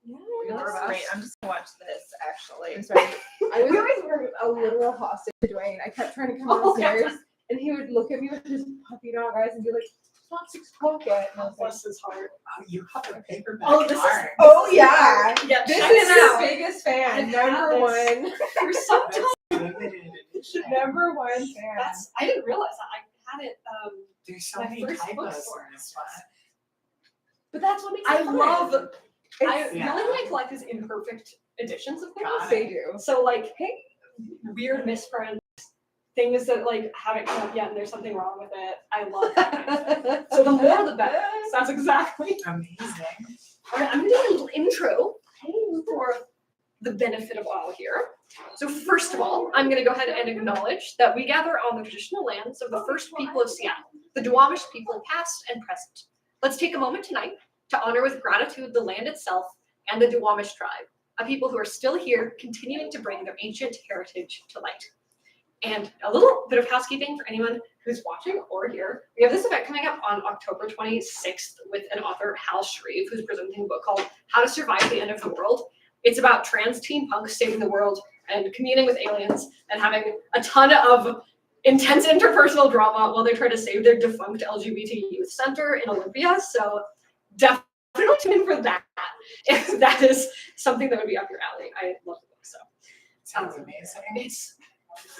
Yeah, that's great. I'm just gonna watch this actually. I'm sorry. I was always a literal hostage to Dwayne. I kept trying to come downstairs, and he would look at me with his puppy dog eyes and be like, "It's not 6 o'clock yet." And I was like, Bless his heart. Oh, you have a paperback. Oh, this is- card. "Oh yeah, Yeah, this check is it out. his biggest fan, I've number had one, There's sometimes Limited edition. number one fan." I didn't realize that. I had it. There's so my many first typos bookstore. in this one. But that's what makes I it fun. love. The Yeah. only thing I collect is imperfect editions of things. Got it. They do. So like, hey, weird misprints, things that like haven't come up yet, and there's something wrong with it. I love that kind of stuff. So the more the better. That's exactly. Amazing. All right, I'm gonna do a little intro for the benefit of all here. So first of all, I'm gonna go ahead and acknowledge that we gather on the traditional lands of the first people of Seattle, the Duwamish people, past and present. Let's take a moment tonight to honor with gratitude the land itself and the Duwamish tribe, a people who are still here, continuing to bring their ancient heritage to light. And a little bit of housekeeping for anyone who's watching or here. We have this event coming up on October 26th with an author, Hal Shreve, who's presenting a book called How to Survive the End of the World. It's about trans teen punks saving the world and communing with aliens and having a ton of intense interpersonal drama while they try to save their defunct LGBT youth center in Olympia. So definitely tune in for that if that is something that would be up your alley. I love the book. So Sounds amazing. it's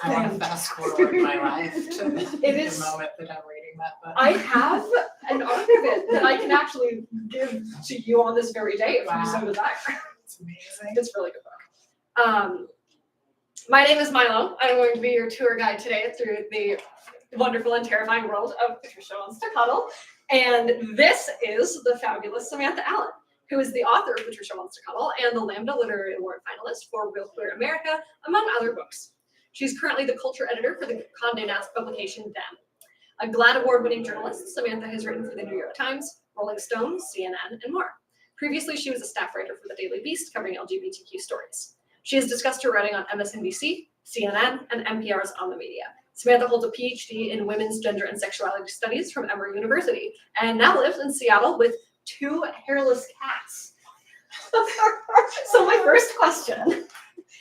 I want to fast forward my life to It is- the moment that I'm reading that book. I have an arc of it that I can actually give to you on this very day if you so desire. It's amazing. It's a really good book. My name is Milo. I'm going to be your tour guide today through the wonderful and terrifying world of Patricia Wants to Cuddle. And this is the fabulous Samantha Allen, who is the author of Patricia Wants to Cuddle and the Lambda Literary Award finalist for Real Queer America, among other books. She's currently the culture editor for the Condé Nast publication Them. A GLAAD award-winning journalist, Samantha has written for the New York Times, Rolling Stone, CNN, and more. Previously, she was a staff writer for the Daily Beast covering LGBTQ stories. She has discussed her writing on MSNBC, CNN, and NPR's On the Media. Samantha holds a PhD in women's gender and sexuality studies from Emory University and now lives in Seattle with 2 hairless cats. So my first question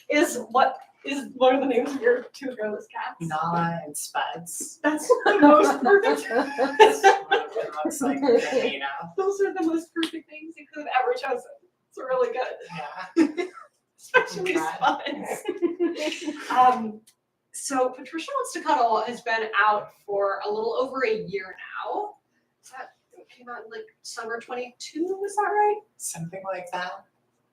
is, what are the names of your 2 hairless cats? Nala and Spuds. That's the most perfect. It looks like you know. Those are the most perfect things you could have ever chosen. It's really good. Yeah. Especially Spuds. So Patricia Wants to Cuddle has been out for a little over a year now. It came out in like summer 22, is that right? Something like that.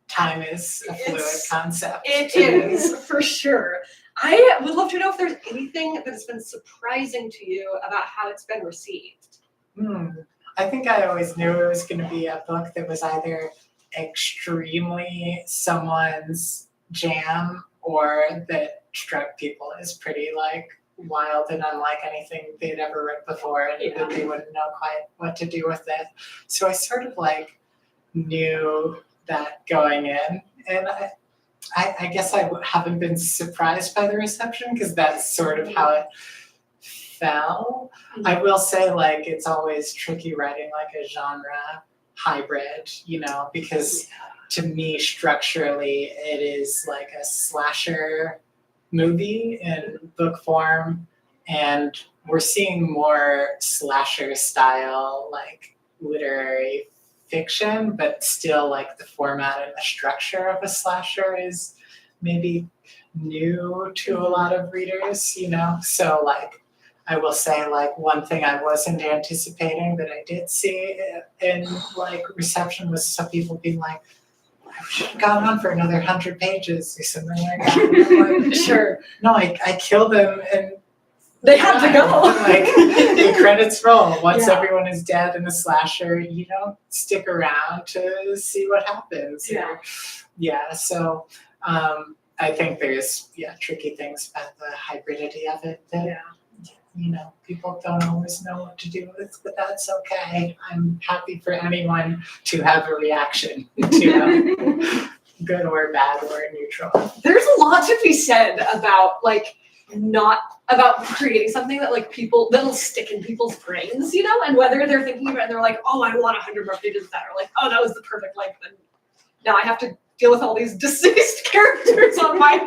Time is a fluid concept. It is, for sure. I would love to know if there's anything that has been surprising to you about how it's been received. I think I always knew it was going to be a book that was either extremely someone's jam or that struck people as pretty like wild and unlike anything they'd ever read before, and that they wouldn't know quite what to do with it. So I sort of like knew that going in, and I guess I haven't been surprised by the reception because that's sort of how it fell. I will say, like, it's always tricky writing like a genre hybrid, you know, because to me structurally it is like a slasher movie in book form, and we're seeing more slasher style like literary fiction, but still like the format and the structure of a slasher is maybe new to a lot of readers, you know. So like I will say, like, one thing I wasn't anticipating that I did see in like reception was some people being like, I should have gone on for another 100 pages or something like that. And I'm like, Sure. No, I killed them and They have to go. Like the credits roll. Once Yeah. everyone is dead in a slasher, you don't stick around to see what happens. Yeah. Yeah. So I think there's tricky things about the hybridity of it that you know people don't always know what to do with, but that's okay. I'm happy for anyone to have a reaction to good or bad or neutral. There's a lot to be said about like not about creating something that like people that'll stick in people's brains, you know, and whether they're thinking about it and they're like, oh, I want 100 more pages of that, or like, oh, that was the perfect length, and now I have to deal with all these deceased characters on my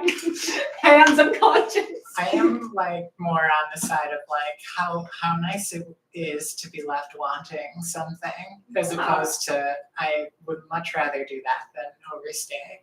hands and conscience. I am like more on the side of like how nice it is to be left wanting something, as opposed to I would much rather do that than overstay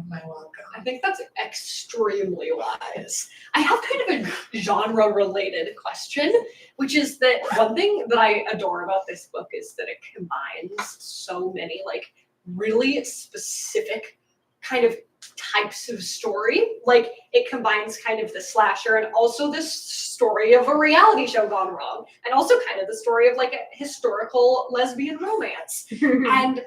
my welcome. I think that's extremely wise. I have kind of a genre-related question, which is that one thing that I adore about this book is that it combines so many like really specific kind of types of story. Like it combines kind of the slasher and also this story of a reality show gone wrong, and also kind of the story of like a historical lesbian romance. And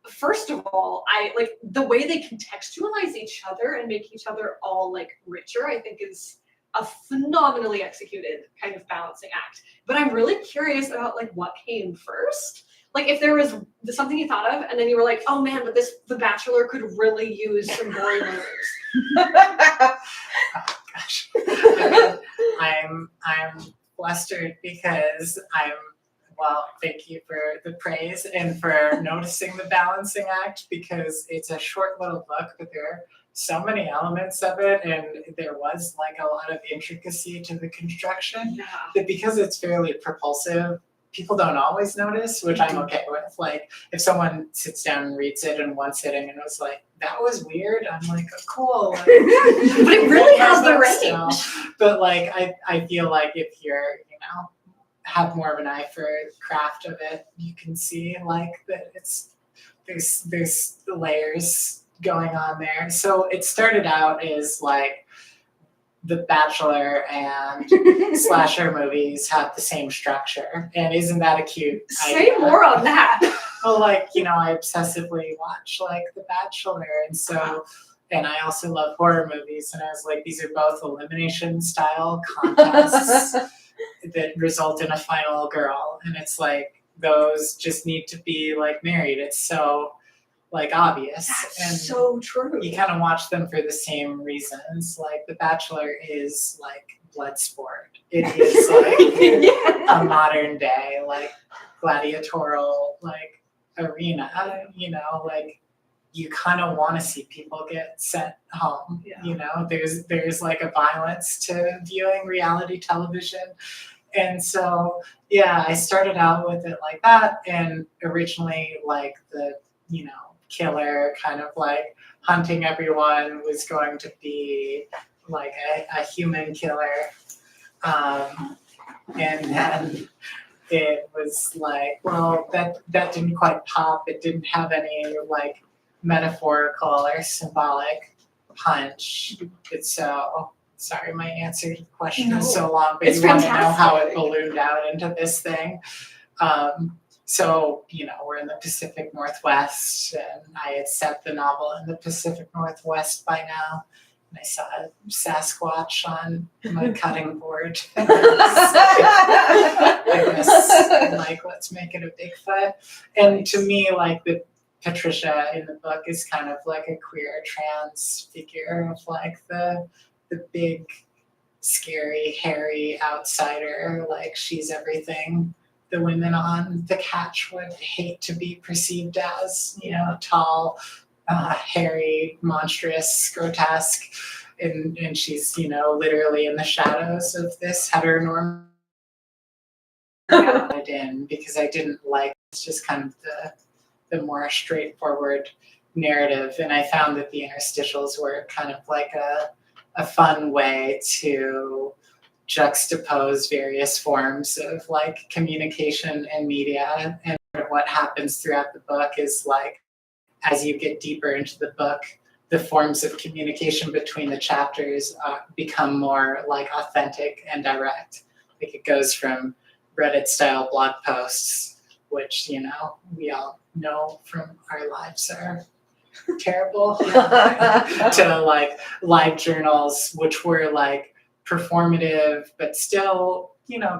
first of all, I like the way they contextualize each other and make each other all like richer, I think is a phenomenally executed kind of balancing act. But I'm really curious about like what came first. Like if there was something you thought of and then you were like, oh man, but The Bachelor could really use some gory murders. Oh gosh. I'm flustered because well, thank you for the praise and for noticing the balancing act, because it's a short little book, but there are so many elements of it, and there was like a lot of intricacy to the construction that because it's fairly propulsive, people don't always notice, which I'm okay with. Like if someone sits down and reads it in one sitting and was like, that was weird, I'm like, oh, cool. Like, but it really has the range. But like I feel like if you're, have more of an eye for craft of it, you can see like that there's layers going on there. So it started out as like The Bachelor and slasher movies have the same structure, and isn't that a cute idea? Say more on that. Well, like, I obsessively watch like The Bachelor, and so, and I also love horror movies, and I was like, these are both elimination style contests that result in a final girl, and it's like those just need to be like married. It's so like obvious. That's and so true. you kind of watch them for the same reasons. Like The Bachelor is like blood sport. It is like a modern day like gladiatorial like arena. Like you kind of want to see people get sent home. There's like a violence to viewing reality television. And so, I started out with it like that. And originally like the, killer kind of like hunting everyone was going to be like a human killer. And then it was like, well, that didn't quite pop. It didn't have any like metaphorical or symbolic punch. It's so sorry, my answer to the question is so long, but it's you want to know how it fantastic. ballooned out into this thing. So, we're in the Pacific Northwest, and I had set the novel in the Pacific Northwest by now. And I saw a Sasquatch on my cutting board. I guess, like, let's make it a Bigfoot. And to me, like, the Patricia in the book is kind of like a queer trans figure of like the big, scary, hairy outsider. Like, she's everything the women on the couch would hate to be perceived as, tall, hairy, monstrous, grotesque, and she's, literally in the shadows of this heteronormative. I didn't, because I didn't like, it's just kind of the more straightforward narrative, and I found that the interstitials were kind of like a fun way to juxtapose various forms of like communication and media. And what happens throughout the book is like, as you get deeper into the book, the forms of communication between the chapters become more like authentic and direct. Like it goes from Reddit style blog posts, which, we all know from our lives are terrible, to like live journals, which were like performative, but still,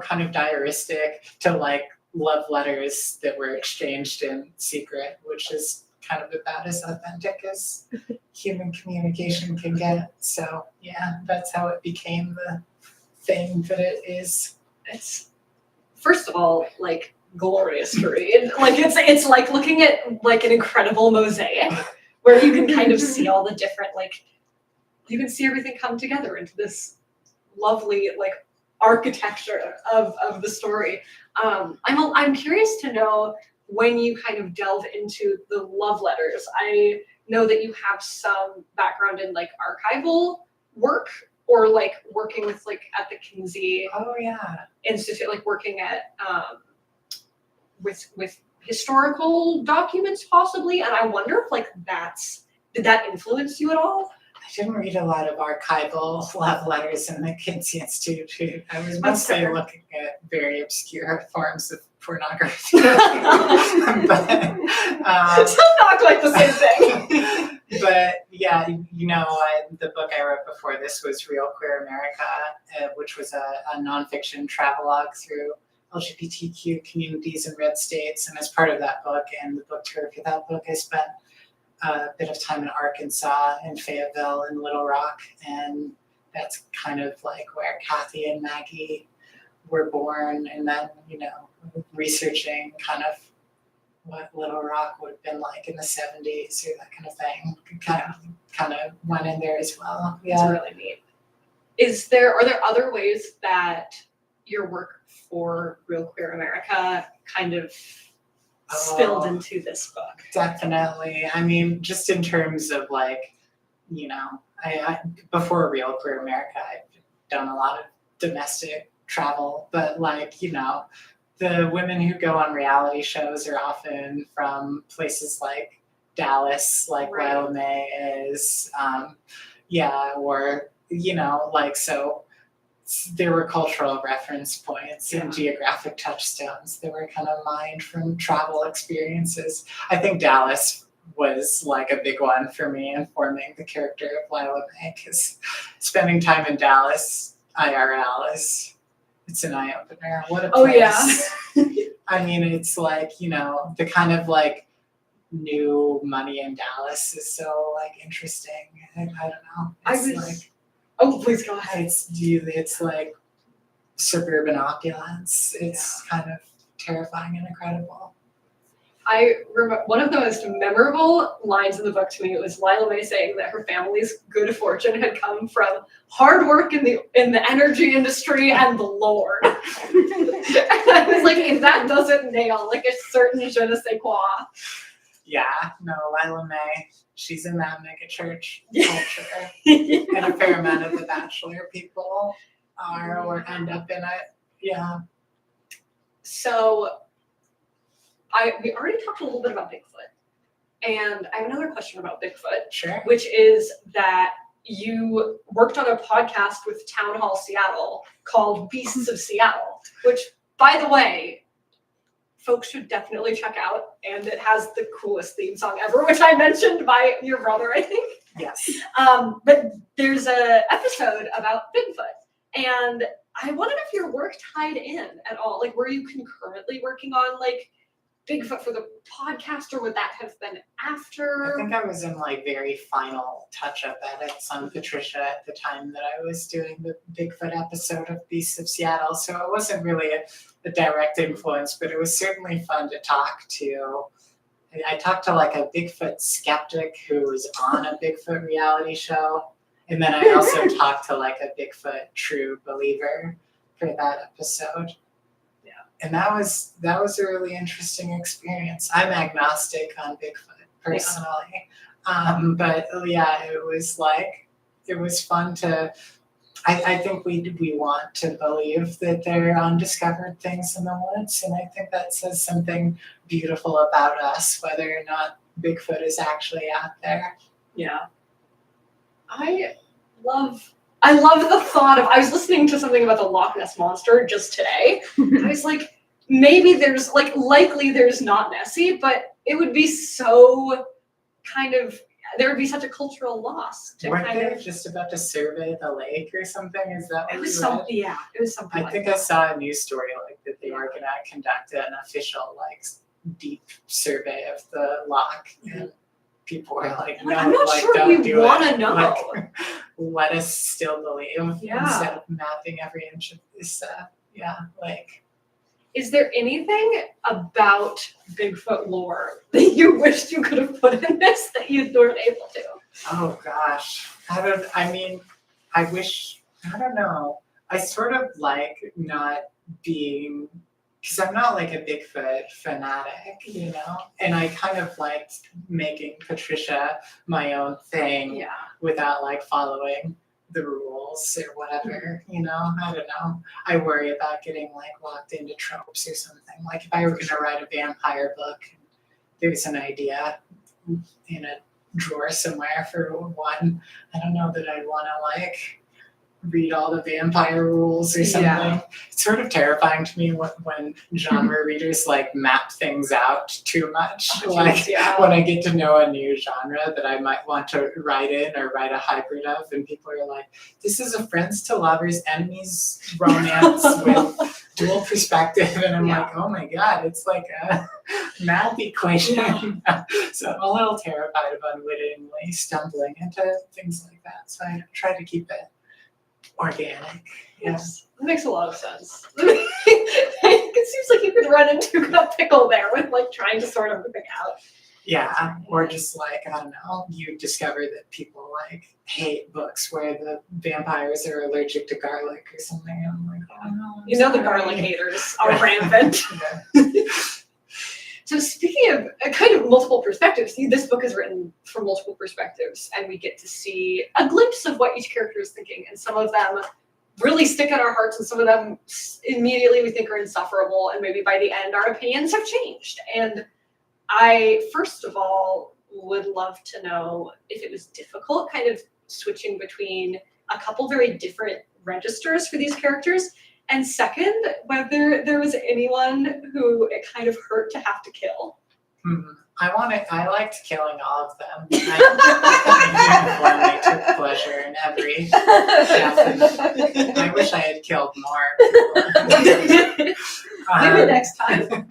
kind of diaristic, to like love letters that were exchanged in secret, which is kind of about as authentic as human communication can get. So that's how it became the thing that it is. It's, first of all, like glorious to read. Like it's like looking at like an incredible mosaic where you can kind of see all the different, like, you can see everything come together into this lovely like architecture of the story. I'm curious to know when you kind of delve into the love letters. I know that you have some background in like archival work, or like working with like at the Kinsey Oh yeah. Institute, like working at with historical documents possibly. And I wonder if like did that influence you at all? I didn't read a lot of archival love letters in the Kinsey Institute. I was That's mostly fair. looking at very obscure forms of pornography. but, It's not quite the same thing. but yeah, the book I wrote before this was Real Queer America, which was a nonfiction travelogue through LGBTQ communities in red states. And as part of that book and the book tour for that book, I spent a bit of time in Arkansas, in Fayetteville, and Little Rock, and that's kind of like where Kathy and Maggie were born. And then, researching kind of what Little Rock would have been like in the 70s or that kind of thing, kind of went in there as well. It's really neat. Are there other ways that your work for Real Queer America kind of spilled into this book? Definitely. I mean, just in terms of like, I before Real Queer America, I've done a lot of domestic travel, but like, the women who go on reality shows are often from places like Dallas, like Right. Lila May is, or, so there were cultural reference points and geographic touchstones that were kind of mined from travel experiences. I think Dallas was like a big one for me in forming the character of Lila May, because spending time in Dallas IRL it's an eye opener. What a place. Oh yeah. I mean, it's like, the kind of like new money in Dallas is so like interesting. I don't know. Oh, please go ahead. It's like suburban opulence. It's kind of terrifying and incredible. I remember one of the most memorable lines in the book to me was Lila May saying that her family's good fortune had come from hard work in the energy industry and the Lord. And I was like, if that doesn't nail like a certain je ne sais quoi. Yeah, no, Lila May, she's in that mega church Yeah. culture. And a fair amount of the Bachelor people are or end up in it. Yeah. So we already talked a little bit about Bigfoot, and I have another question about Bigfoot, Sure. which is that you worked on a podcast with Town Hall Seattle called Beasts of Seattle, which, by the way, folks should definitely check out, and it has the coolest theme song ever, which I mentioned by your brother, I think. Yes. But there's a episode about Bigfoot, and I wondered if your work tied in at all. Like, were you concurrently working on like Bigfoot for the podcast, or would that have been after? I think I was in like very final touch-up edits on Patricia at the time that I was doing the Bigfoot episode of Beasts of Seattle, so it wasn't really a direct influence, but it was certainly fun to talk to. I talked to like a Bigfoot skeptic who was on a Bigfoot reality show, and then I also talked to like a Bigfoot true believer for that episode. And that was a really interesting experience. I'm agnostic on Bigfoot personally, but yeah, it was fun to. I think we want to believe that there are undiscovered things in the woods, and I think that says something beautiful about us, whether or not Bigfoot is actually out there. Yeah. I love the thought of, I was listening to something about the Loch Ness Monster just today. I was like, maybe there's like, likely there's not Nessie, but it would be so kind of, there would be such a cultural loss to Weren't kind they of. just about to survey the lake or something? Is that what It was you read? something, yeah, it was something I like think that. I saw a news story like that they were gonna conduct an official like deep survey of the loch, and people were like, "No, I'm not like sure don't we do want to it. know. Like, let us still believe Yeah. instead of mapping every inch of this." is there anything about Bigfoot lore that you wished you could have put in this that you weren't able to? Oh gosh, I don't know. I sort of like not being, because I'm not like a Bigfoot fanatic, you know? And I kind of liked making Patricia my own thing Yeah. without like following the rules or whatever, you know? I don't know. I worry about getting like locked into tropes or something. Like if I were gonna write a vampire book, there's an idea in a drawer somewhere for one, I don't know that I'd wanna like read all the vampire rules or something. Yeah. It's sort of terrifying to me when genre readers like map things out too much. Oh, Like geez, yeah. when I get to know a new genre that I might want to write in or write a hybrid of, and people are like, this is a friends to lovers, enemies romance with dual perspective, and I'm Yeah. like, oh my god, it's like a math equation. So I'm a little terrified of unwittingly stumbling into things like that. So I try to keep it organic. Yes, that makes a lot of sense. It seems like you could run into a pickle there with like trying to sort everything out. Yeah, or just like, I don't know, you discover that people like hate books where the vampires are allergic to garlic or something. And I'm like, oh no. You know the garlic haters are rampant. Yeah. So speaking of kind of multiple perspectives, this book is written from multiple perspectives, and we get to see a glimpse of what each character is thinking, and some of them really stick in our hearts, and some of them immediately we think are insufferable, and maybe by the end our opinions have changed. And I, first of all, would love to know if it was difficult kind of switching between a couple very different registers for these characters. And second, whether there was anyone who it kind of hurt to have to kill. I liked killing all of them. I uniformly took pleasure in every death. I wish I had killed more. Maybe next time.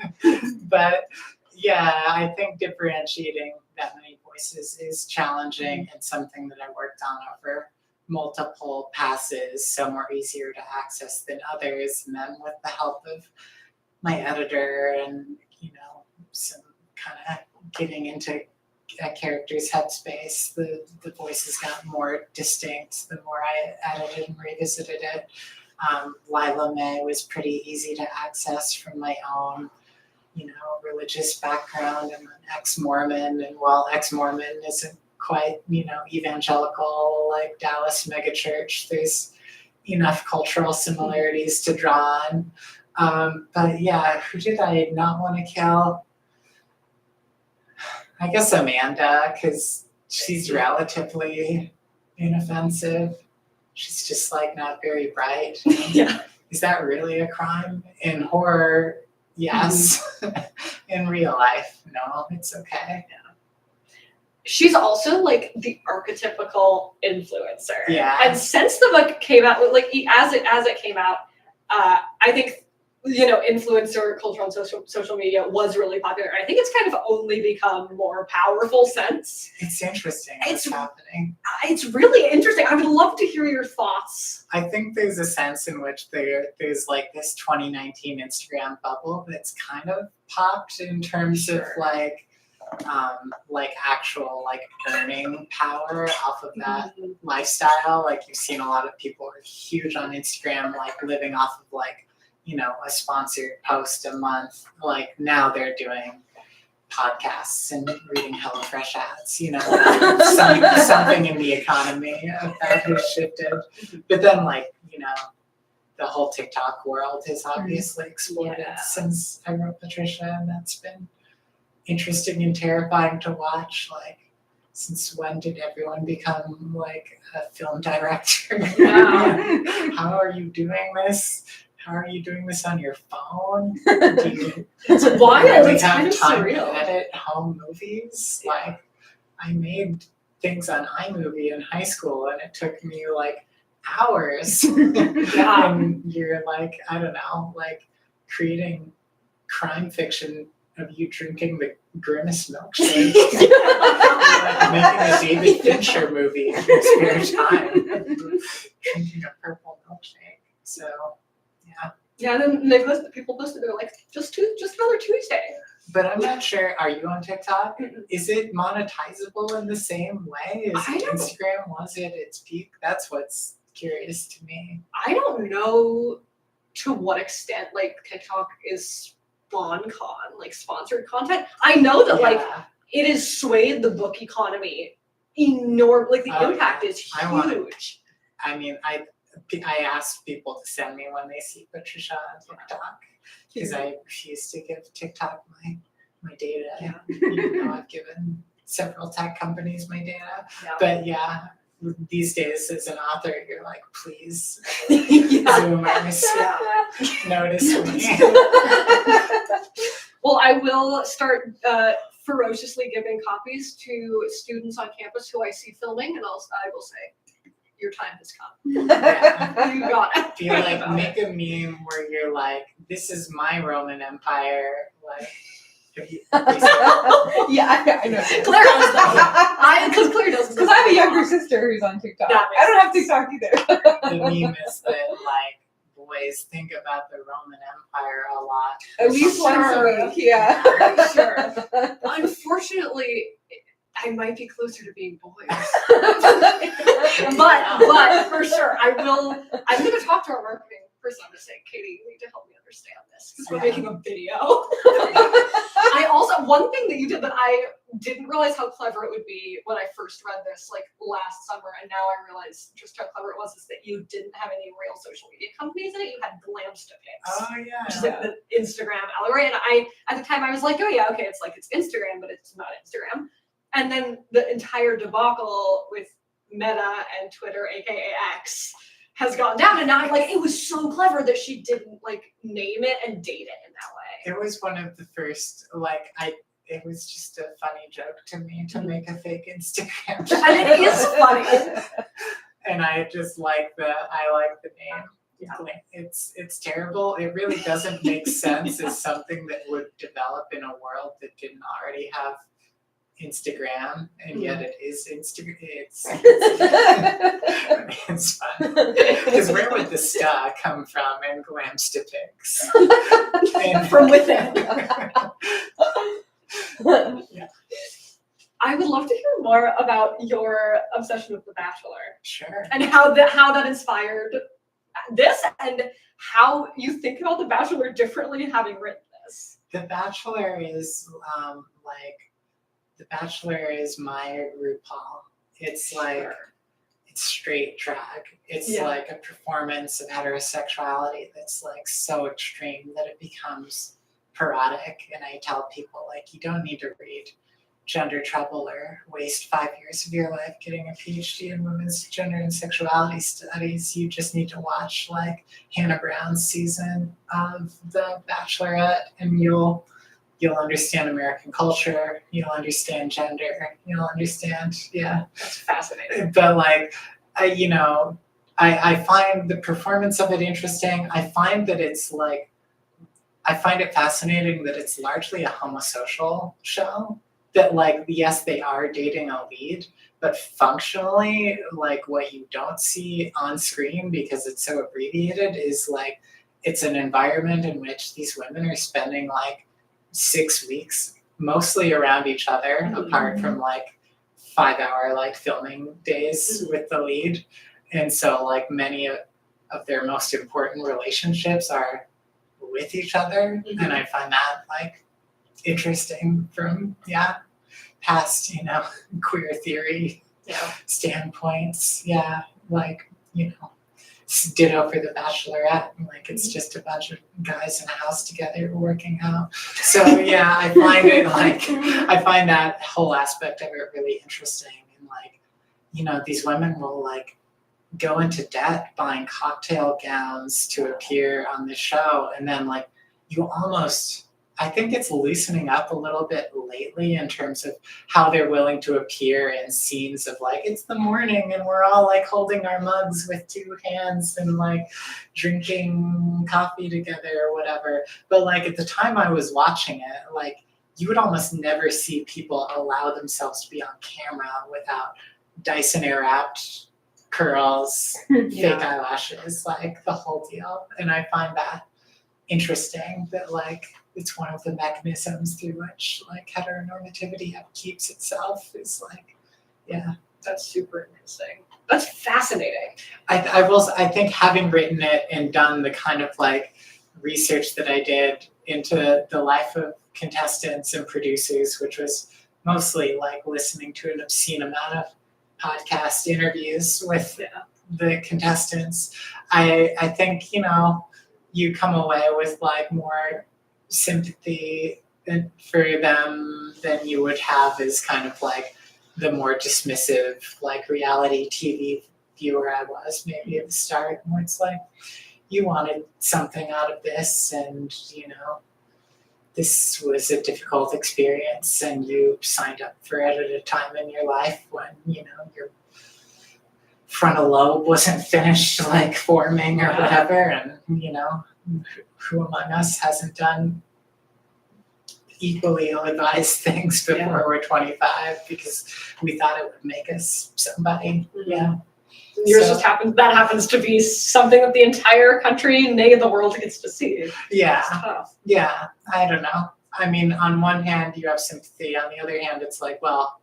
But yeah, I think differentiating that many voices is challenging and something that I worked on over multiple passes. Some were easier to access than others, and then with the help of my editor and, you know, some kind of getting into a character's headspace, the voices got more distinct the more I edited and revisited it. Lila May was pretty easy to access from my own, you know, religious background. I'm an ex-Mormon, and while ex-Mormon isn't quite, you know, evangelical like Dallas megachurch, there's enough cultural similarities to draw on. But yeah, who did I not want to kill? I guess Amanda, because she's relatively inoffensive. She's just like not very bright. Yeah. Is that really a crime? In horror, yes. In real life, no, it's okay. She's also like the archetypical influencer. Yeah. And since the book came out, like as it came out, I think, you know, influencer culture on social media was really popular. I think it's kind of only become more powerful since. It's interesting what's happening. It's really interesting. I would love to hear your thoughts. I think there's a sense in which there's like this 2019 Instagram bubble that's kind of popped in terms of like actual like earning power off of that lifestyle. Like you've seen a lot of people are huge on Instagram, like living off of like, you know, a sponsored post a month. Like now they're doing podcasts and reading HelloFresh ads, you know, something in the economy of that has shifted. But then like, you know, the whole TikTok world has obviously exploded since I wrote Patricia, and that's been interesting and terrifying to watch. Like, since when did everyone become like a film director? Wow. How are you doing this? How are you doing this on your phone? It's wild. Really It's kind have of time surreal. to edit home movies? Like, I made things on iMovie in high school, and it took me like hours. Yeah. And you're like, I don't know, like creating crime fiction of you drinking the Grimace milkshake. Like making a David Fincher movie in your spare time. Drinking a purple milkshake. So, yeah. Yeah, and then people posted, they're like, just another Tuesday. But I'm not sure, are you on TikTok? Mm-mm. Is it monetizable in the same way as I don't- Instagram was at its peak? That's what's curious to me. I don't know to what extent like TikTok is like sponsored content. I know that like Yeah. it has swayed the book economy enormous. Like the Oh, impact yeah. is I want- huge. I mean, I ask people to send me when they see Patricia on TikTok because I refuse to give TikTok my data. Yeah. Even though I've given several tech companies my data. Yeah. But yeah, these days as an author, you're like, please, Yeah. Zoomers, notice me. Well, I will start ferociously giving copies to students on campus who I see filming, and I will say, your time has come. Yeah. You got it. Feel like make a meme where you're like, this is my Roman Empire. Like, have you Yeah, I know. Claire does that. Because Claire does. Because I have a younger sister who's on TikTok. That makes I don't have TikTok either. the meme is that like boys think about the Roman Empire a lot. At least once a Sure. week, yeah. Sure. Unfortunately, I might be closer to being boys. But for sure, I'm gonna talk to our marketing person. I'm gonna say, Katie, you need to help me understand this because we're Yeah. making a video. I also, one thing that you did that I didn't realize how clever it would be when I first read this like last summer, and now I realize just how clever it was, is that you didn't have any real social media companies in it. You had Glamstipics. Oh yeah. Which is like the Instagram allegory. And at the time I was like, oh yeah, okay, it's Instagram, but it's not Instagram. And then the entire debacle with Meta and Twitter, aka X, has gone down. And now I'm like, it was so clever that she didn't like name it and date it in that way. It was one of the first, like, it was just a funny joke to me to make a fake Instagram. And it is funny. And I just like the name. Yeah. It's terrible. It really doesn't make sense as something that would develop in a world that didn't already have Instagram, and yet it is Instagram. It's fun. Because where would the star come from in Glamstipics? And From within. Yeah. I would love to hear more about your obsession with The Bachelor Sure. and how that inspired this, and how you think about The Bachelor differently having written this. The Bachelor is The Bachelor is my RuPaul. It's like it's straight drag. It's like a performance of heterosexuality that's like so extreme that it becomes parodic. And I tell people like, you don't need to read Gender Trouble or waste 5 years of your life getting a PhD in women's gender and sexuality studies. You just need to watch like Hannah Brown's season of The Bachelorette, and you'll understand American culture, you'll understand gender, you'll understand, That's fascinating. But like, I find the performance of it interesting. I find it fascinating that it's largely a homosocial show. That like, yes, they are dating a lead, but functionally, like what you don't see on screen because it's so abbreviated is like, it's an environment in which these women are spending like 6 weeks mostly around each other, apart from like 5-hour like filming days with the lead. And so like many of their most important relationships are with each other. And I find that like interesting from past queer theory standpoints. Ditto for The Bachelorette. Like it's just a bunch of guys in a house together working out. So I find that whole aspect of it really interesting. And like, these women will like go into debt buying cocktail gowns to appear on the show, and then like I think it's loosening up a little bit lately in terms of how they're willing to appear in scenes of like, it's the morning and we're all like holding our mugs with 2 hands and like drinking coffee together or whatever. But like at the time I was watching it, like you would almost never see people allow themselves to be on camera without Dyson Airwrapped curls, fake eyelashes, like the whole deal. And I find that interesting that like it's one of the mechanisms through which like heteronormativity keeps itself is like, yeah. That's super interesting. That's fascinating. I think having written it and done the kind of like research that I did into the life of contestants and producers, which was mostly like listening to an obscene amount of podcast interviews with the contestants, I think, you know, you come away with like more sympathy for them than you would have as kind of like the more dismissive like reality TV viewer I was maybe at the start, where it's like you wanted something out of this and you know this was a difficult experience and you signed up for it at a time in your life when you know your frontal lobe wasn't finished like forming or whatever, and you know who among us hasn't done equally ill-advised things before we're 25 because we thought it would make us somebody. Yeah. Yours just happens. That happens to be something that the entire country, nay, the world gets to see. Yeah. It's tough. Yeah. I don't know. I mean, on one hand, you have sympathy. On the other hand, it's like, well,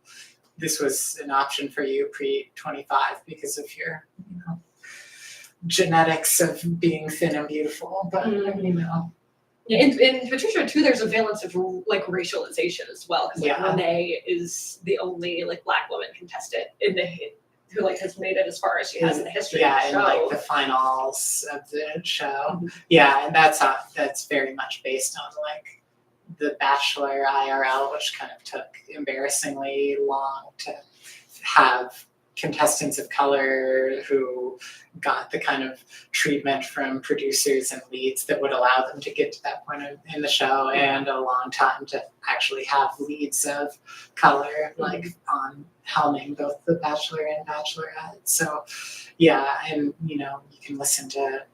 this was an option for you pre-25 because of your, you know, genetics of being thin and beautiful. But you know. Yeah, in Patricia too, there's a valence of like racialization as well, because like Renee is the only like Black woman contestant in the who like has made it as far as she has in the history of the show. Yeah, in like the finals of the show. Yeah, and that's very much based on like the Bachelor IRL, which kind of took embarrassingly long to have contestants of color who got the kind of treatment from producers and leads that would allow them to get to that point in the show, and a long time to actually have leads of color like on helming both the Bachelor and Bachelorette. So yeah, and you know you can listen to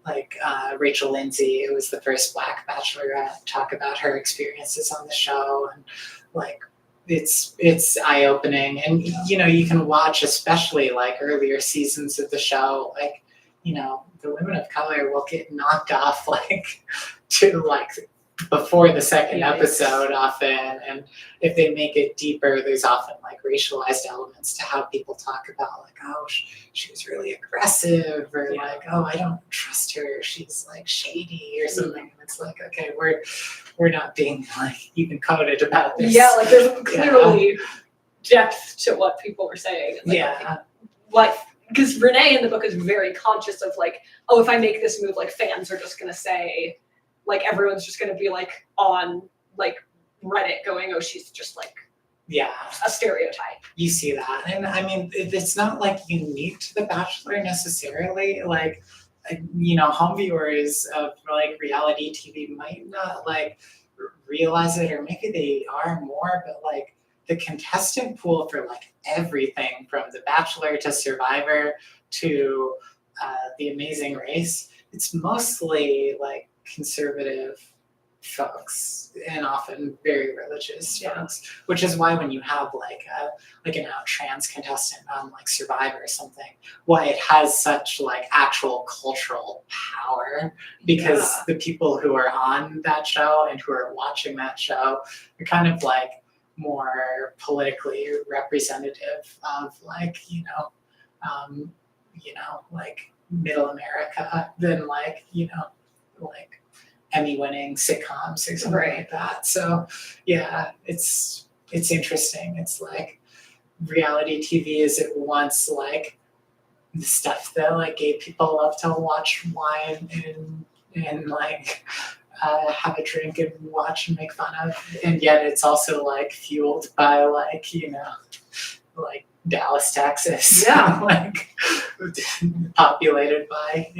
like Rachel Lindsay, who was the first Black Bachelorette, talk about her experiences on the show, and like it's eye-opening. And you know you can watch especially like earlier seasons of the show, like you know the women of color will get knocked off like to like before the second episode often, and if they make it deeper there's often like racialized elements to how people talk about like, oh she was really aggressive, or like, oh I don't trust her, she's like shady or something. And it's like, okay, we're not being like even coded about this. Yeah, like there's clearly depth to what people were saying. Like, like because Renee in the book is very conscious of like, oh, if I make this move, like fans are just gonna say, like everyone's just gonna be like on like Reddit going, oh, she's just like a stereotype. You see that, and I mean it's not like unique to The Bachelor necessarily. Like you know, home viewers of like reality TV might not like realize it, or maybe they are more, but like the contestant pool for like everything from The Bachelor to Survivor to The Amazing Race, it's mostly like conservative folks and often very religious folks, which is why when you have like an out trans contestant on like Survivor or something, why it has such like actual cultural power, because the people who are on that show and who are watching that show are kind of like more politically representative of like you know like middle America than like you know like Emmy-winning sitcoms or something like that. So yeah, it's interesting. It's like reality TV is at once like the stuff that like gay people love to watch wine and like have a drink and watch and make fun of, and yet it's also like fueled by like you know like Dallas, Texas. Like populated by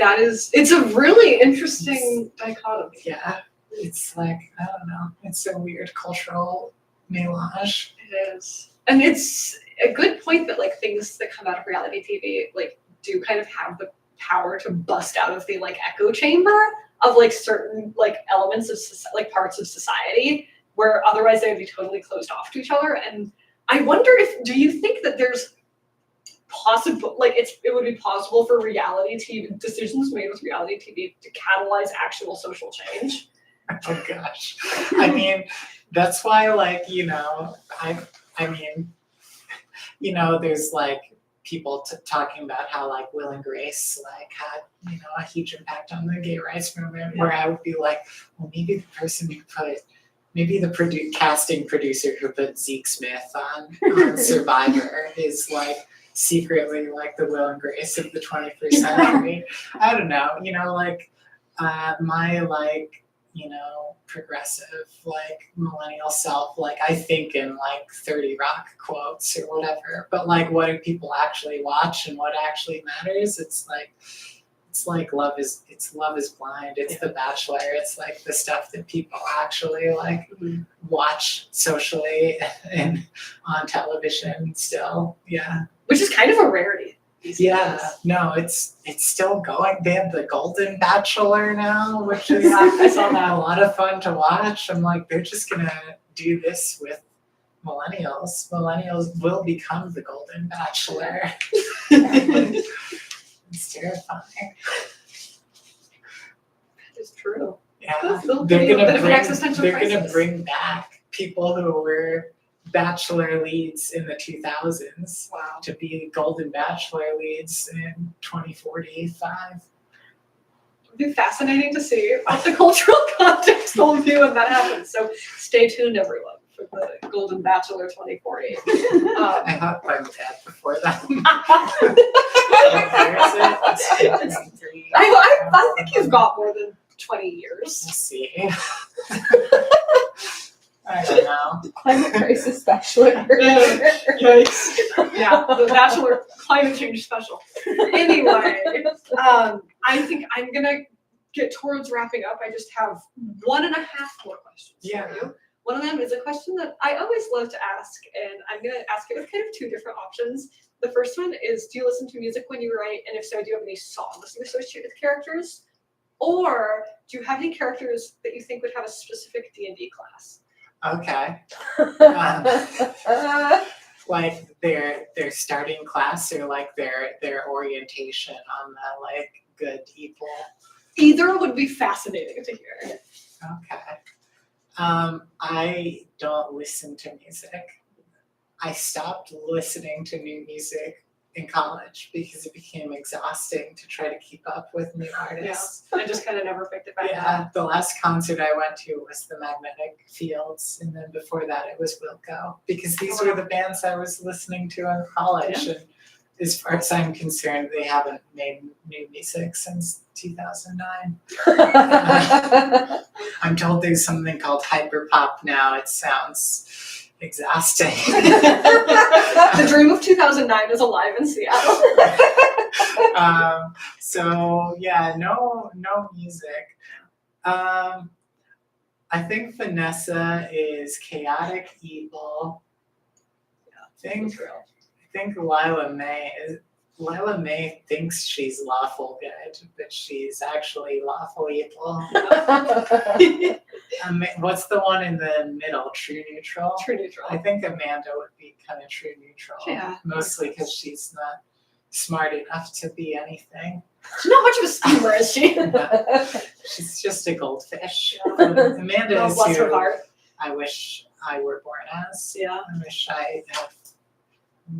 it's a really interesting dichotomy. Yeah, it's like, I don't know, it's a weird cultural melange. It is. And it's a good point that like things that come out of reality TV like do kind of have the power to bust out of the like echo chamber of like certain like elements of like parts of society where otherwise they would be totally closed off to each other. And I wonder do you think that there's possible, like it would be possible for reality TV decisions made with reality TV to catalyze actual social change. Oh gosh. I mean, that's why, like, you know, I mean, you know, there's like people talking about how like Will and Grace like had, you know, a huge impact on the gay rights movement, where I would be like, well, maybe the person who put, maybe the casting producer who put Zeke Smith on Survivor is like secretly like the Will and Grace of the 21st century. I don't know, you know, like my like, you know, progressive like millennial self, like I think in like 30 Rock quotes or whatever, but like what do people actually watch and what actually matters? It's like love is blind, it's The Bachelor, it's like the stuff that people actually like watch socially and on television still. Yeah, Which is kind of a rarity these days. No, it's still going. They have the Golden Bachelor now, which is I saw that, a lot of fun to watch. I'm like, they're just gonna do this with millennials. Millennials will become the Golden Bachelor. It's terrifying. It's true. Yeah, That's a little they're bit gonna of an existential they're gonna crisis. bring back people who were Bachelor leads in the 2000s Wow. to be Golden Bachelor leads in 2045. It'll be fascinating to see what the cultural context will be when that happens. So stay tuned, everyone, for the Golden Bachelor 2040. I hopped my dad before that. I think you've got more than 20 years. We'll see. I don't know. Climate crisis special. Yikes. Yeah, the Bachelor climate change special. Anyway, I think I'm gonna get towards wrapping up. I just have 1.5 more questions for you. One of them is a question that I always love to ask, and I'm gonna ask it with kind of 2 different options. The first one is, do you listen to music when you write? And if so, do you have any songs you associate with characters? Or do you have any characters that you think would have a specific D&D class? Okay. Like their starting class, or like their orientation on the like good evil. Either would be fascinating to hear. Okay. I don't listen to music. I stopped listening to new music in college because it became exhausting to try to keep up with new artists. I just kind of never picked it back up. Yeah, the last concert I went to was the Magnetic Fields, and then before that it was Wilco, because these were the bands I was listening to in college. And as far as I'm concerned, they haven't made new music since 2009. I'm told there's something called hyperpop now. It sounds exhausting. The dream of 2009 is alive in Seattle. So yeah, no music. I think Vanessa is chaotic evil. I think Lila May thinks she's lawful good, but she's actually lawful evil. What's the one in the middle? True neutral? True neutral. I think Amanda would be kind of true neutral. Yeah. Mostly because she's not smart enough to be anything. She's not much of a schemer, is she? She's just a goldfish. Yeah. Amanda is bless her who heart. I wish I were born as. Yeah. I wish I have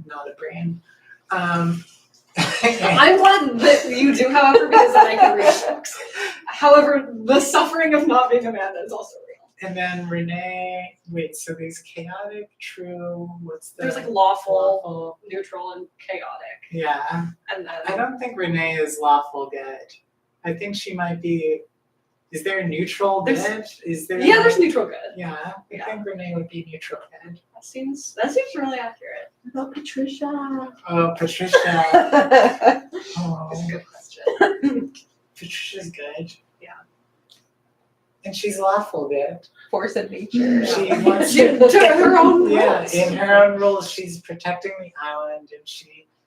not a brain. I'm glad that you do, however, because then I can read books. However, the suffering of not being Amanda is also real. And then Renee, wait, so there's chaotic, true, what's the... There's like lawful, neutral, and chaotic. Yeah. And then... I don't think Renee is lawful good. I think she might be... Is there neutral good? Is there... Yeah, there's neutral good. Yeah, I think Renee would be neutral good. That seems really accurate. Oh, Patricia. Oh, Patricia. Oh, That's a good question. Patricia's good. Yeah. And she's lawful good. Force of nature. She wants To her own rules. Yeah, in her own rules, she's protecting the island, and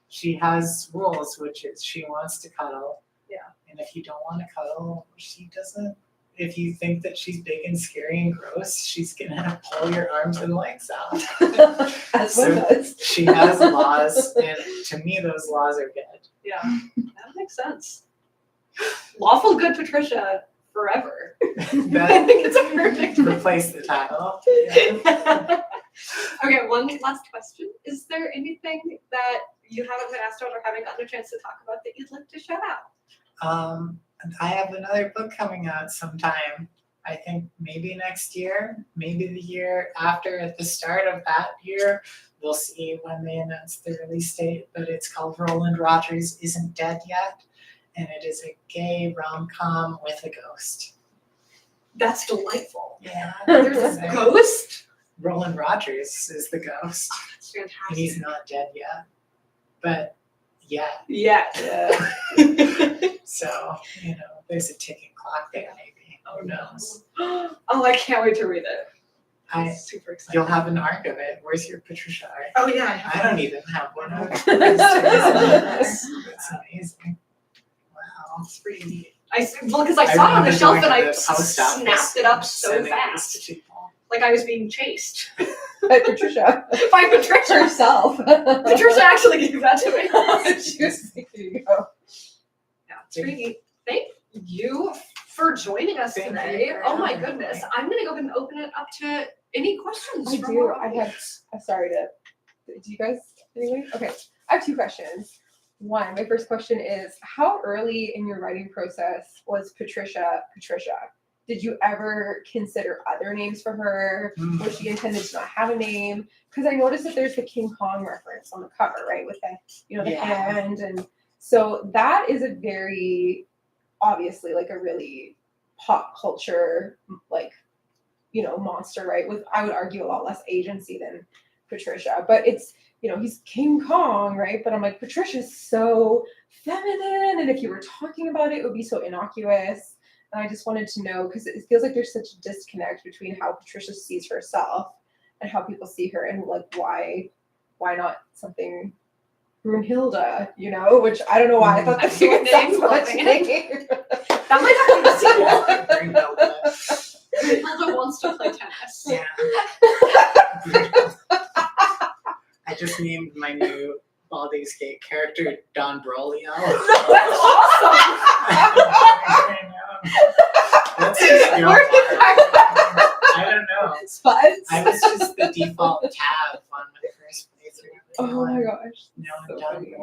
she has rules, which is she wants to cuddle. Yeah. And if you don't want to cuddle, she doesn't if you think that she's big and scary and gross, she's gonna pull your arms and legs out. As So- one does. She has laws, and to me, those laws are good. Yeah, that makes sense. Lawful good Patricia forever. I That think it's a perfect replace the title. Yeah. Okay, one last question. Is there anything that you haven't been asked about or haven't gotten a chance to talk about that you'd like to shout out? I have another book coming out sometime. I think maybe next year, maybe the year after. At the start of that year, we'll see when they announce the release date. But it's called Roland Rogers Isn't Dead Yet, and it is a gay rom-com with a ghost. That's delightful. Yeah, There's a ghost? Roland Rogers is the ghost, That's and fantastic. he's not dead yet. But yeah, Yeah. so there's a ticking clock there. Maybe who knows? Oh, I can't wait to read it. I'm super excited. You'll have an arc of it. Where's your Patricia arc? Oh yeah. I don't even have one of those. That's That's amazing. Wow. pretty neat. Because I saw it on the remember shelf going and to I the post office snapped it up and so sending these fast. to people. Like I was being chased By Patricia by Patricia. herself. Patricia actually gave that to me. She was like, here you go. Yeah, it's pretty neat. Thank you for joining us Thank you today. for Oh my having goodness. me. I'm gonna go ahead and open it up to any questions I from do. our I audience. have. Sorry to. Do you guys? Anyway, okay. I have two questions. One, my first question is: how early in your writing process was Patricia? Did you ever consider other names for her? Was she intended to not have a name? Because I noticed that there's the King Kong reference on the cover, right? With the the Yeah. hand, and so that is a very obviously like a really pop culture monster, right? With, I would argue, a lot less agency than Patricia, but it's, he's King Kong, right? But I'm like, Patricia's so feminine, and if you were talking about it, it would be so innocuous. And I just wanted to know, because it feels like there's such a disconnect between how Patricia sees herself and how people see her, and like why not something Brunhilde, which I don't know why I thought I'm that seeing sounds names much floating. name. That might not be the sequel. Brunhilde. Hilda wants to play tennis. Yeah. I just named my new Baldur's Gate character Don Brolio. That's awesome. I know. That's just real Where did fun. I don't know. Spuds. I was just the default tab on my first playthrough. Oh my gosh. No, So Don funny.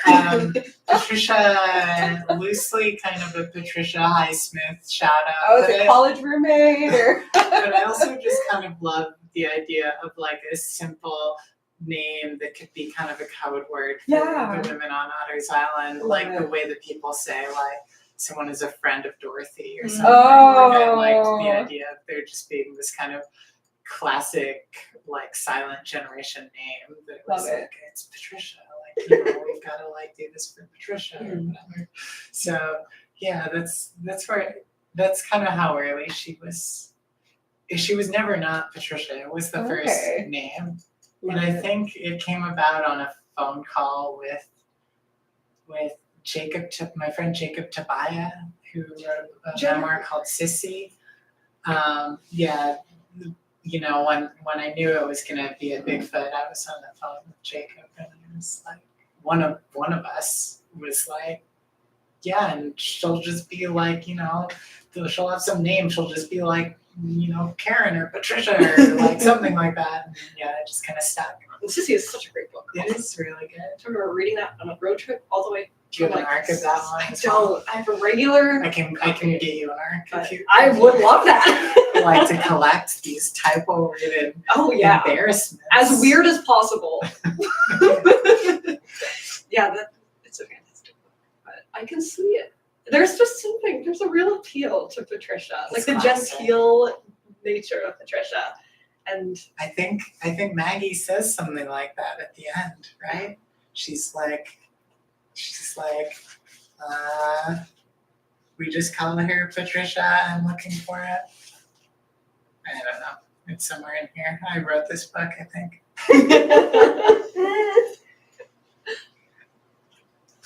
Brolio. Patricia, loosely kind of a Patricia Highsmith shout out. Oh, is but it college roommate or? but I also just kind of love the idea of like a simple name that could be kind of a code word for Yeah. the women on Otter's Island, Love like the it. way that people say like someone is a friend of Dorothy or Mm. something. Like I liked Oh. the idea of there just being this kind of classic like silent generation name that was Love it. like it's Patricia, like we've got to like do this for Patricia or whatever. So yeah, that's kind of how early she was. She was never not Patricia. It was the first Okay. name. And I think it came about on a phone call with my friend Jacob Tabaya, who wrote a memoir called Sissy. When I knew it was gonna be a Bigfoot, I was on the phone with Jacob, and it was like one of us was like, yeah, and she'll just be like, she'll have some name, she'll just be like, Karen or Patricia or like something like that. And yeah, it just kind of stuck. Sissy is such a great book. It is really good. I remember reading that on a road trip all the way. Do you have an arc of that one? I as well? don't. I have a regular. I can get you an arc But if you. I would love that. like to collect these typo-rated Oh yeah. embarrassments. As weird as possible. Yeah, it's a fantastic book. But I can see it. There's a real appeal to Patricia. Like It's the classic. genteel nature of Patricia. And I think Maggie says something like that at the end, right? She's like, we just call her Patricia. I'm looking for it. I don't know. It's somewhere in here. I wrote this book, I think.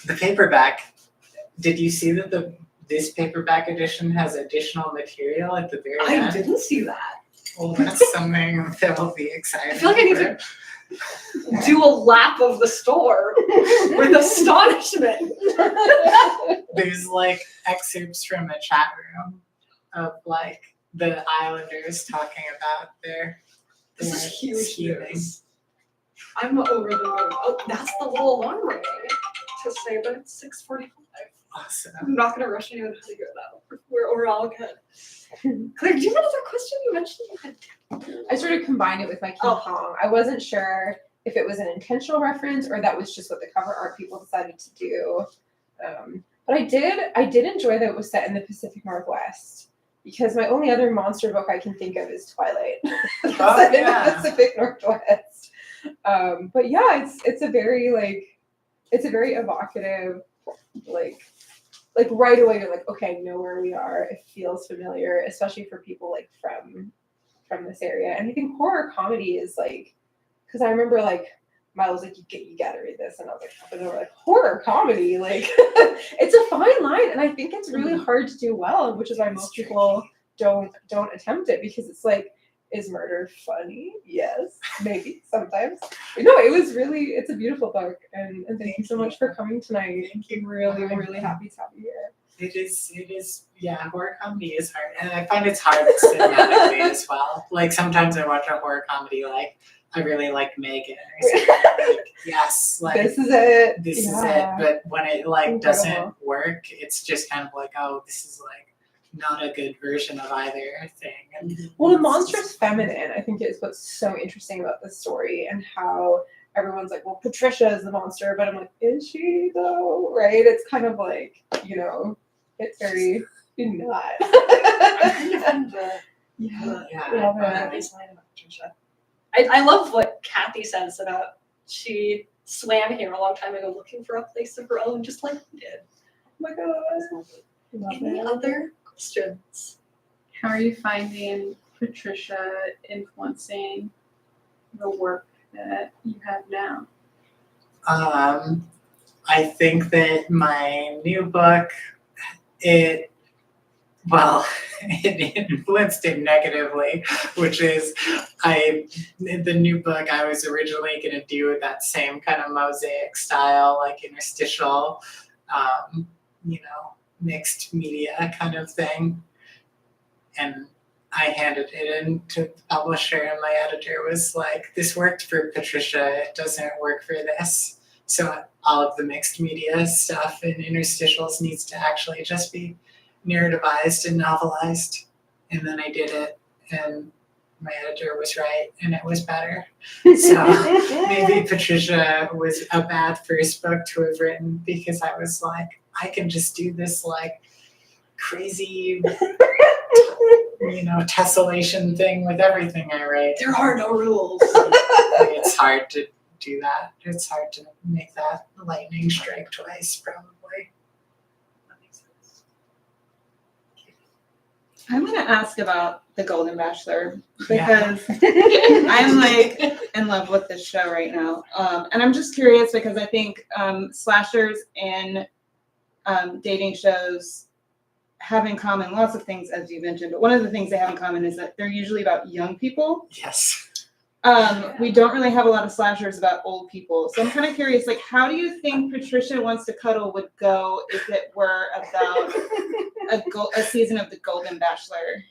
The paperback. Did you see that this paperback edition has additional material at the very I end. didn't see that. Well, that's something that will be exciting. I feel like I need to do a lap of the store with astonishment. There's like excerpts from a chat room of like the Islanders talking about their This is huge scheming. news. I'm over the moon. Oh, that's the little alarm ringing to say that it's 6:45. Awesome. I'm not gonna rush anyone to figure it out. We're all good. Claire, do you have another question? You mentioned you had. I sort of combined it with my King Oh. Kong. I wasn't sure if it was an intentional reference or that was just what the cover art people decided to do. But I did enjoy that it was set in the Pacific Northwest, because my only other monster book I can think of is Twilight. Set in the Pacific Northwest. But yeah, it's a very evocative, like right away you're like, okay, I know where we are. It feels familiar, especially for people like from this area. And I think horror comedy is like, because I remember like Miles was like, you gotta read this, and I was like, and they were like, horror comedy, like it's a fine line, and I think it's really hard to do well, which is why most people don't attempt it, because it's like, is murder funny? Yes, maybe sometimes. But no, it's a beautiful book, and thank you so much for coming tonight. Thank you. I'm really happy to have you here. It is, yeah, horror comedy is hard. And I find it's hard cinematically as well. Like sometimes I watch a horror comedy, like I really like Megan or something. Like, yes, like This is it. this is Yeah. it. But when it like Incredible. doesn't work, it's just kind of like, oh, this is like not a good version of either thing. And Well, the it's monstrous just- feminine, I think, is what's so interesting about this story, and how everyone's like, well, Patricia is the monster, but I'm like, is she though? Right? It's kind of like, it's very not. Yeah. Yeah. Love it. Nice line about Patricia. I love what Kathy says about she swam here a long time ago looking for a place of her own, just like we did. Oh my god. Love Any it. other questions? How are you finding Patricia influencing the work that you have now? I think that my new book, it influenced it negatively, which is the new book I was originally going to do that same kind of mosaic style, like interstitial, mixed media kind of thing. And I handed it in to the publisher, and my editor was like, this worked for Patricia, it doesn't work for this. So all of the mixed media stuff and interstitials needs to actually just be narrativized and novelized. And then I did it, and my editor was right, and it was better. So maybe Patricia was a bad first book to have written, because I was like, I can just do this like crazy, tessellation thing with everything I write. There are no rules. It's hard to do that. It's hard to make that lightning strike twice, probably. That makes sense. I'm gonna ask about the Golden Bachelor, Yeah. because I'm like in love with this show right now. And I'm just curious, because I think slashers and dating shows have in common lots of things, as you mentioned, but one of the things they have in common is that they're usually about young people. Yes. We don't really have a lot of slashers about old people. So I'm kind of curious, like, how do you think Patricia Wants to Cuddle would go if it were about a season of the Golden Bachelor?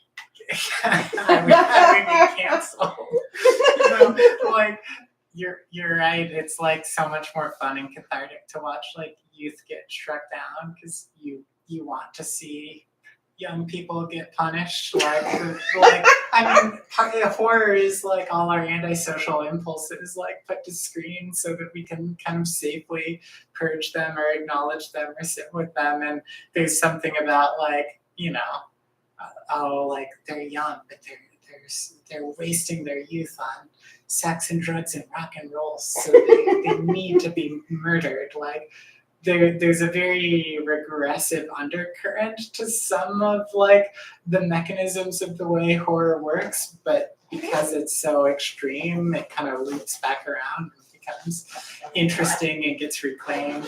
I would be canceled. Like, you're right. It's like so much more fun and cathartic to watch like youth get struck down, because you want to see young people get punished. Like I mean, part of the horror is like all our antisocial impulses like put to screen so that we can kind of safely purge them or acknowledge them or sit with them. And there's something about like, like they're young, but they're wasting their youth on sex and drugs and rock and roll, so they need to be murdered. Like there's a very regressive undercurrent to some of like the mechanisms of the way horror works, but because it's so extreme, it kind of loops back around and becomes interesting and gets reclaimed.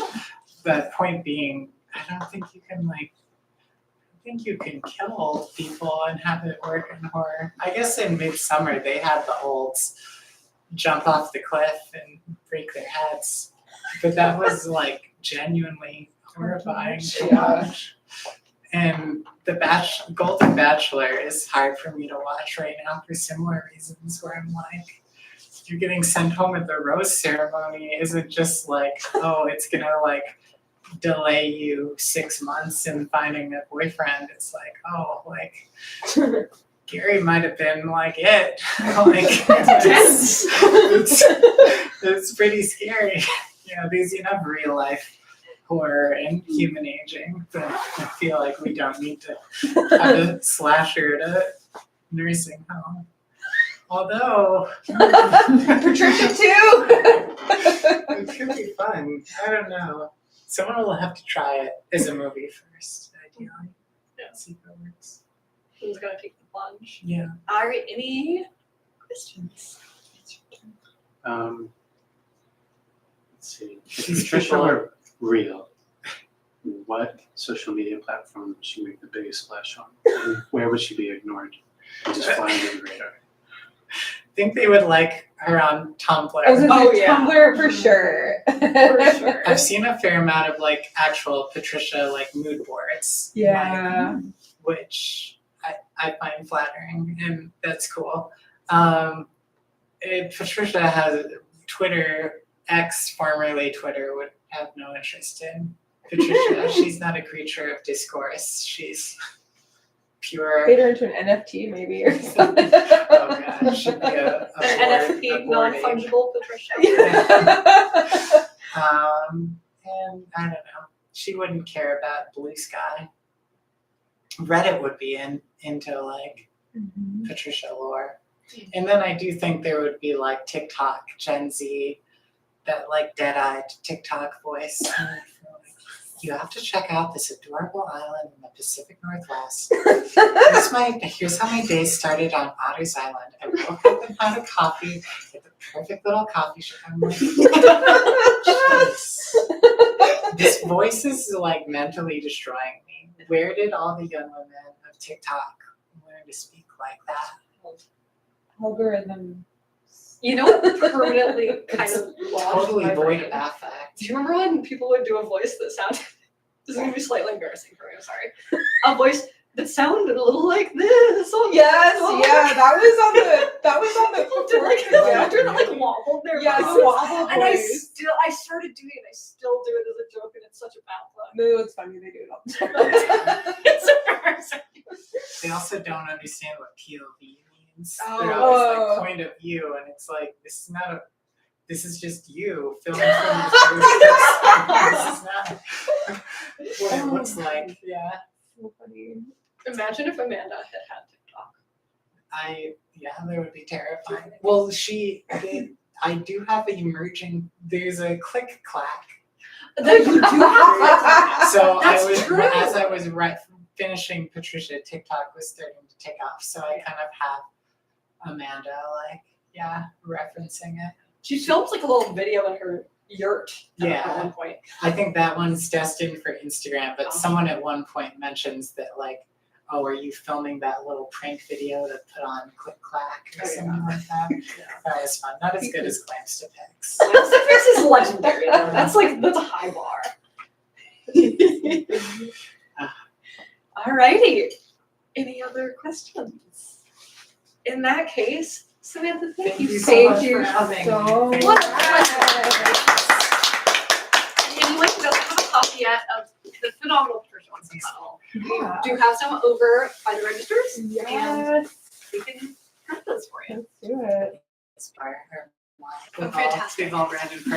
The point being, I don't think you can like think you can kill people and have it work in horror. I guess in Midsummer they had the olds jump off the cliff and break their heads, but that was like genuinely horrifying to watch. And the Golden Bachelor is hard for me to watch right now for similar reasons, where I'm like, you're getting sent home at the rose ceremony isn't just like, oh, it's gonna like delay you 6 months in finding a boyfriend. It's like, oh, like Gary might have been like it. Like it's pretty scary. You know, there's enough real life horror and human aging that I feel like we don't need to have a slasher at a nursing home. Although Patricia too. it could be fun. I don't know. Someone will have to try it as a movie first, ideally. Yeah. See if it works. Who's gonna take the plunge? Yeah. All right, any questions? Let's see. If Patricia were real, what social media platform would she make the biggest splash on? And where would she be ignored and just fly under the radar? I think they would like her on Tumblr. I was gonna Oh, say yeah. Tumblr for sure. For sure. I've seen a fair amount of like actual Patricia like mood boards. Yeah. like, which I find flattering, and that's cool. Patricia has Twitter, X, formerly Twitter, would have no interest in Patricia. She's not a creature of discourse. She's pure. Made her into an NFT maybe or something. Oh god, she'd be a An board- NFT a board ape. non-fungible Patricia. And I don't know. She wouldn't care about Blue Sky. Reddit would be into like Patricia lore. And then I do think there would be like TikTok, Gen Z, that like dead-eyed TikTok voice. You have to check out this adorable island in the Pacific Northwest. Here's how my day started on Otter's Island. I woke up and had a coffee at the perfect little coffee shop. I'm like, jeez. This voice is like mentally destroying me. Where did all the young women of TikTok learn to speak like that? Algorithm. You know what permanently kind It's of lost totally my void brain? of affect. Do you remember when people would do a voice that sounded, this is gonna be slightly embarrassing for me, I'm sorry. A voice that sounded a little like this. Yes, yeah, that was on the People did like, yeah. after that like wobbled their Yeah, voices. the wobble And I voice. started doing it, I still do it as a joke, and it's such a bad look. No, it's funny they do it all the time. It's embarrassing. They also don't understand what POV means. Oh. They're always like point of view, and it's like this is just you filming from your This is not what it looks like. Yeah. So funny. Imagine if Amanda had TikTok. That would be terrifying. Well, I do have there's a click clack. Then you do have So That's true. as I was finishing Patricia, TikTok was starting to take off. So I kind of have Amanda referencing it. She films like a little video in her yurt at one point. I think that one's destined for Instagram, but Oh. someone at one point mentions that like, oh, are you filming that little prank video to put on Click Clack or Oh, yeah. something like that? Yeah. That was fun. Not as good as Clams to Pics. This is legendary though. That's a high bar. Alrighty. Any other questions? In that case, Samantha, thank you so Thank much you for having so me. much. What a pleasure. If anyone doesn't have a copy yet of the phenomenal Patricia Wants to Cuddle, Yeah. we do have some over by the registers, Yes. and we can print those for you. Let's do it. Inspire her. Oh, fantastic. We've all read and purchased